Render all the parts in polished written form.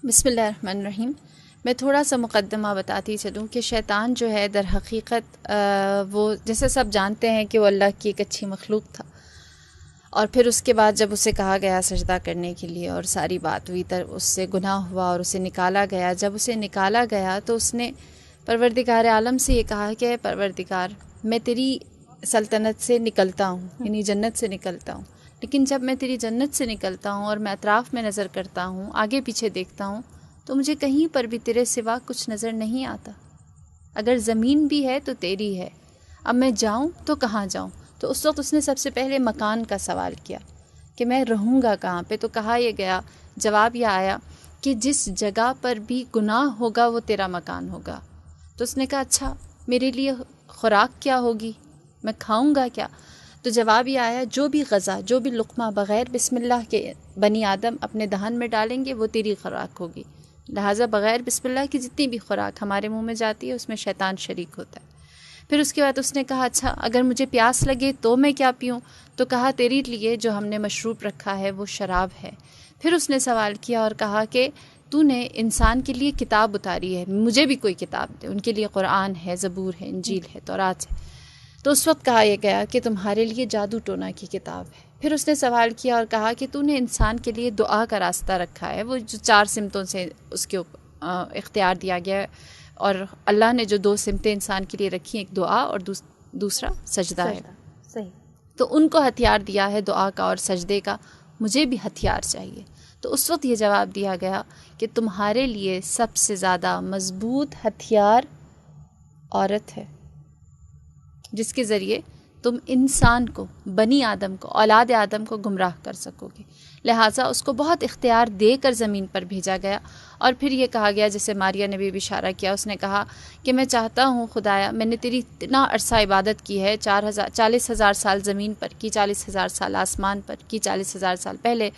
بسم اللہ الرحمن الرحیم۔ میں تھوڑا سا مقدمہ بتاتی چلوں کہ شیطان جو ہے در حقیقت وہ جیسے سب جانتے ہیں کہ وہ اللہ کی ایک اچھی مخلوق تھا، اور پھر اس کے بعد جب اسے کہا گیا سجدہ کرنے کے لیے اور ساری بات ہوئی اس سے گناہ ہوا اور اسے نکالا گیا۔ جب اسے نکالا گیا تو اس نے پروردگار عالم سے یہ کہا کہ پروردگار میں تیری سلطنت سے نکلتا ہوں، یعنی جنت سے نکلتا ہوں، لیکن جب میں تیری جنت سے نکلتا ہوں اور میں اطراف میں نظر کرتا ہوں، آگے پیچھے دیکھتا ہوں، تو مجھے کہیں پر بھی تیرے سوا کچھ نظر نہیں آتا۔ اگر زمین بھی ہے تو تیری ہے، اب میں جاؤں تو کہاں جاؤں؟ تو اس وقت اس نے سب سے پہلے مکان کا سوال کیا کہ میں رہوں گا کہاں پہ؟ تو کہا یہ گیا، جواب یہ آیا کہ جس جگہ پر بھی گناہ ہوگا وہ تیرا مکان ہوگا۔ تو اس نے کہا اچھا میرے لیے خوراک کیا ہوگی، میں کھاؤں گا کیا؟ تو جواب یہ آیا جو بھی غذا، جو بھی لقمہ بغیر بسم اللہ کے بنی آدم اپنے دہن میں ڈالیں گے وہ تیری خوراک ہوگی۔ لہٰذا بغیر بسم اللہ کی جتنی بھی خوراک ہمارے منہ میں جاتی ہے اس میں شیطان شریک ہوتا ہے۔ پھر اس کے بعد اس نے کہا اچھا اگر مجھے پیاس لگے تو میں کیا پیوں؟ تو کہا تیری لیے جو ہم نے مشروب رکھا ہے وہ شراب ہے۔ پھر اس نے سوال کیا اور کہا کہ تو نے انسان کے لیے کتاب اتاری ہے، مجھے بھی کوئی کتاب دے۔ ان کے لیے قرآن ہے، زبور ہے، انجیل ہے، تورات ہے۔ تو اس وقت کہا یہ گیا کہ تمہارے لیے جادو ٹونا کی کتاب ہے۔ پھر اس نے سوال کیا اور کہا کہ تو نے انسان کے لیے دعا کا راستہ رکھا ہے، وہ جو 4 سمتوں سے اس کے اختیار دیا گیا ہے، اور اللہ نے جو 2 سمتیں انسان کے لیے رکھی ہیں، ایک دعا اور دوسرا سجدہ ہے۔ صحیح۔ تو ان کو ہتھیار دیا ہے دعا کا اور سجدے کا، مجھے بھی ہتھیار چاہیے۔ تو اس وقت یہ جواب دیا گیا کہ تمہارے لیے سب سے زیادہ مضبوط ہتھیار عورت ہے، جس کے ذریعے تم انسان کو، بنی آدم کو، اولاد آدم کو گمراہ کر سکو گے۔ لہٰذا اس کو بہت اختیار دے کر زمین پر بھیجا گیا، اور پھر یہ کہا گیا جیسے ماریہ نے بھی اشارہ کیا، اس نے کہا کہ میں چاہتا ہوں خدایا میں نے تیری اتنا عرصہ عبادت کی ہے، 40,000 سال زمین پر کی، 40,000 سال آسمان پر کی، 40,000 سال پہلے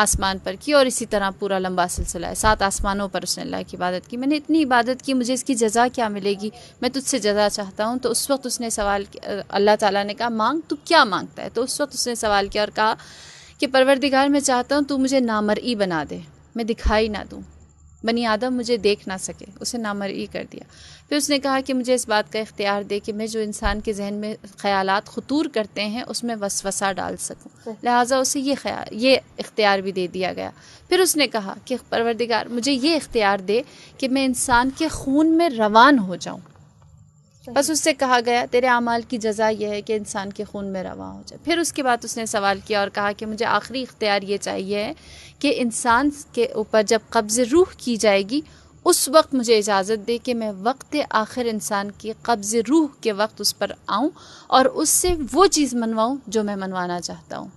آسمان پر کی، اور اسی طرح پورا لمبا سلسلہ ہے، 7 آسمانوں پر اس نے اللہ کی عبادت کی۔ میں نے اتنی عبادت کی، مجھے اس کی جزا کیا ملے گی؟ میں تجھ سے جزا چاہتا ہوں۔ تو اس وقت اس نے سوال کیا، اللہ تعالیٰ نے کہا مانگ، تو کیا مانگتا ہے؟ تو اس وقت اس نے سوال کیا اور کہا کہ پروردگار میں چاہتا ہوں تو مجھے نامرئی بنا دے، میں دکھائی نہ دوں، بنی آدم مجھے دیکھ نہ سکے، اسے نامرئی کر دیا۔ پھر اس نے کہا کہ مجھے اس بات کا اختیار دے کہ میں جو انسان کے ذہن میں خیالات خطور کرتے ہیں اس میں وسوسہ ڈال سکوں، لہٰذا اسے یہ اختیار بھی دے دیا گیا۔ پھر اس نے کہا کہ پروردگار مجھے یہ اختیار دے کہ میں انسان کے خون میں روان ہو جاؤں۔ بس اس سے کہا گیا تیرے اعمال کی جزا یہ ہے کہ انسان کے خون میں رواں ہو جائے۔ پھر اس کے بعد اس نے سوال کیا اور کہا کہ مجھے آخری اختیار یہ چاہیے ہے کہ انسان کے اوپر جب قبض روح کی جائے گی اس وقت مجھے اجازت دے کہ میں وقت آخر انسان کی قبض روح کے وقت اس پر آؤں اور اس سے وہ چیز منواؤں جو میں منوانا چاہتا ہوں۔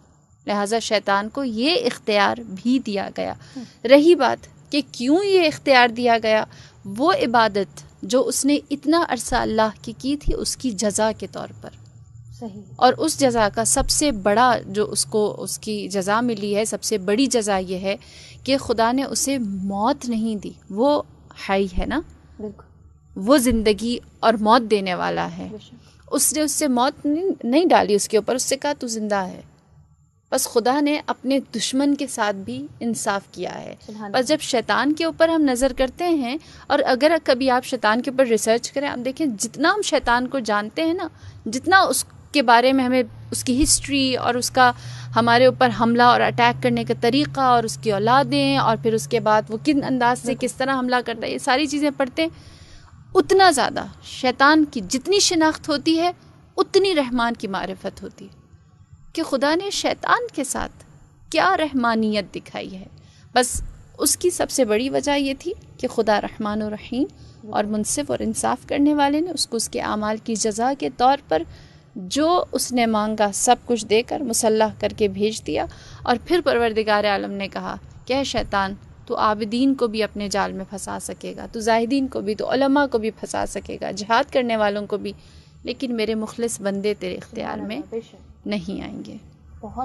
لہٰذا شیطان کو یہ اختیار بھی دیا گیا۔ رہی بات کہ کیوں یہ اختیار دیا گیا، وہ عبادت جو اس نے اتنا عرصہ اللہ کی تھی اس کی جزا کے طور پر، صحیح، اور اس جزا کا سب سے بڑا جو اس کی جزا ملی ہے، سب سے بڑی جزا یہ ہے کہ خدا نے اسے موت نہیں دی، وہ حی ہے نا، بالکل، وہ زندگی اور موت دینے والا ہے۔ اس نے اس سے موت نہیں ڈالی اس کے اوپر، اس سے کہا تو زندہ ہے۔ بس خدا نے اپنے دشمن کے ساتھ بھی انصاف کیا ہے۔ بس جب شیطان کے اوپر ہم نظر کرتے ہیں، اور اگر کبھی آپ شیطان کے اوپر ریسرچ کریں، آپ دیکھیں جتنا ہم شیطان کو جانتے ہیں نا، جتنا اس کے بارے میں ہمیں اس کی ہسٹری اور اس کا ہمارے اوپر حملہ اور اٹیک کرنے کا طریقہ اور اس کی اولادیں، اور پھر اس کے بعد وہ کن انداز سے کس طرح حملہ کرتا ہے، یہ ساری چیزیں پڑھتے ہیں، اتنا زیادہ شیطان کی جتنی شناخت ہوتی ہے اتنی رحمان کی معرفت ہوتی ہے کہ خدا نے شیطان کے ساتھ کیا رحمانیت دکھائی ہے۔ بس اس کی سب سے بڑی وجہ یہ تھی کہ خدا رحمان و رحیم اور منصف اور انصاف کرنے والے نے اس کو اس کے اعمال کی جزا کے طور پر جو اس نے مانگا سب کچھ دے کر مسلح کر کے بھیج دیا۔ اور پھر پروردگار عالم نے کہا کہ اے شیطان تو عابدین کو بھی اپنے جال میں پھنسا سکے گا، تو زاہدین کو بھی، تو علماء کو بھی پھنسا سکے گا، جہاد کرنے والوں کو بھی، لیکن میرے مخلص بندے تیرے اختیار میں نہیں آئیں گے۔ بہت